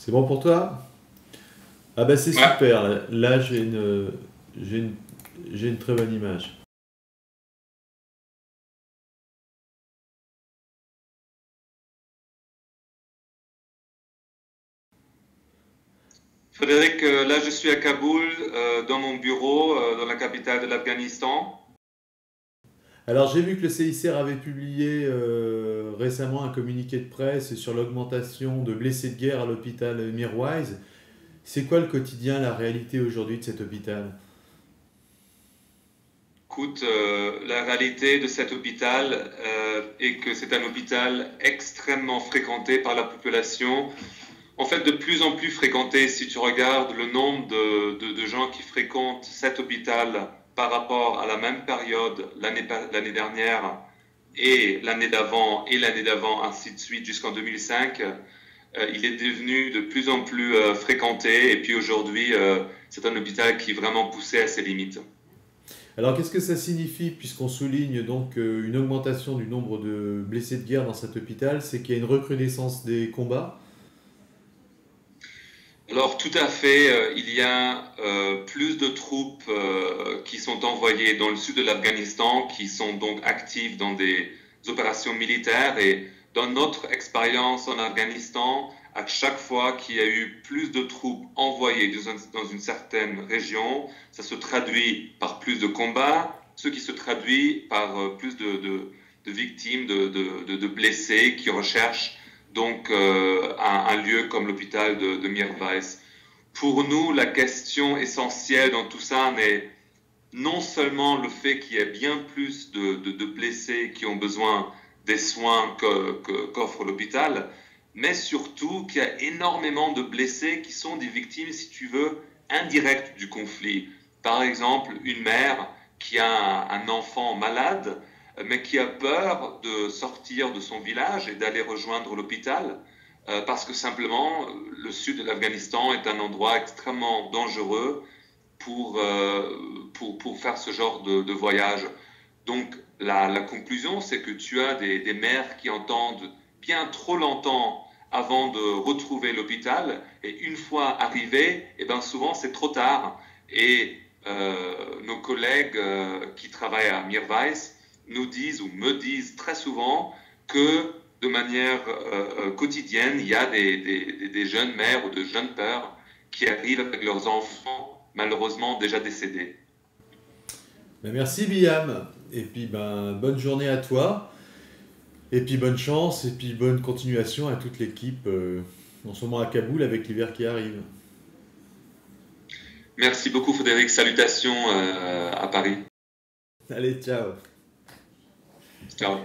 C'est bon pour toi? Ah bah c'est Ouais. super, là, j'ai une, j'ai une très bonne image. Frédéric, là je suis à Kaboul, dans mon bureau, dans la capitale de l'Afghanistan. Alors j'ai vu que le CICR avait publié récemment un communiqué de presse sur l'augmentation de blessés de guerre à l'hôpital Mirwais. C'est quoi le quotidien, la réalité aujourd'hui de cet hôpital? Écoute, la réalité de cet hôpital est que c'est un hôpital extrêmement fréquenté par la population. En fait, de plus en plus fréquenté si tu regardes le nombre de gens qui fréquentent cet hôpital par rapport à la même période l'année dernière et l'année d'avant, ainsi de suite jusqu'en 2005. Il est devenu de plus en plus fréquenté et puis aujourd'hui, c'est un hôpital qui est vraiment poussé à ses limites. Alors qu'est-ce que ça signifie puisqu'on souligne donc une augmentation du nombre de blessés de guerre dans cet hôpital? C'est qu'il y a une recrudescence des combats? Alors tout à fait, il y a plus de troupes qui sont envoyées dans le sud de l'Afghanistan, qui sont donc actives dans des opérations militaires. Et dans notre expérience en Afghanistan, à chaque fois qu'il y a eu plus de troupes envoyées dans une certaine région, ça se traduit par plus de combats, ce qui se traduit par plus de victimes, de blessés qui recherchent donc un lieu comme l'hôpital de Mirwais. Pour nous, la question essentielle dans tout ça n'est non seulement le fait qu'il y ait bien plus de blessés qui ont besoin des soins qu'offre l'hôpital, mais surtout qu'il y a énormément de blessés qui sont des victimes, si tu veux, indirectes du conflit. Par exemple, une mère qui a un enfant malade, mais qui a peur de sortir de son village et d'aller rejoindre l'hôpital, parce que simplement, le sud de l'Afghanistan est un endroit extrêmement dangereux pour faire ce genre de voyage. Donc, la conclusion, c'est que tu as des mères qui entendent bien trop longtemps avant de retrouver l'hôpital, et une fois arrivées, eh ben souvent c'est trop tard. Et nos collègues qui travaillent à Mirwais nous disent ou me disent très souvent que de manière quotidienne, il y a des jeunes mères ou de jeunes pères qui arrivent avec leurs enfants malheureusement déjà décédés. Ben, merci Biam, et puis ben, bonne journée à toi, et puis bonne chance, et puis bonne continuation à toute l'équipe en ce moment à Kaboul avec l'hiver qui arrive. Merci beaucoup Frédéric, salutations à Paris. Allez, ciao. Ciao.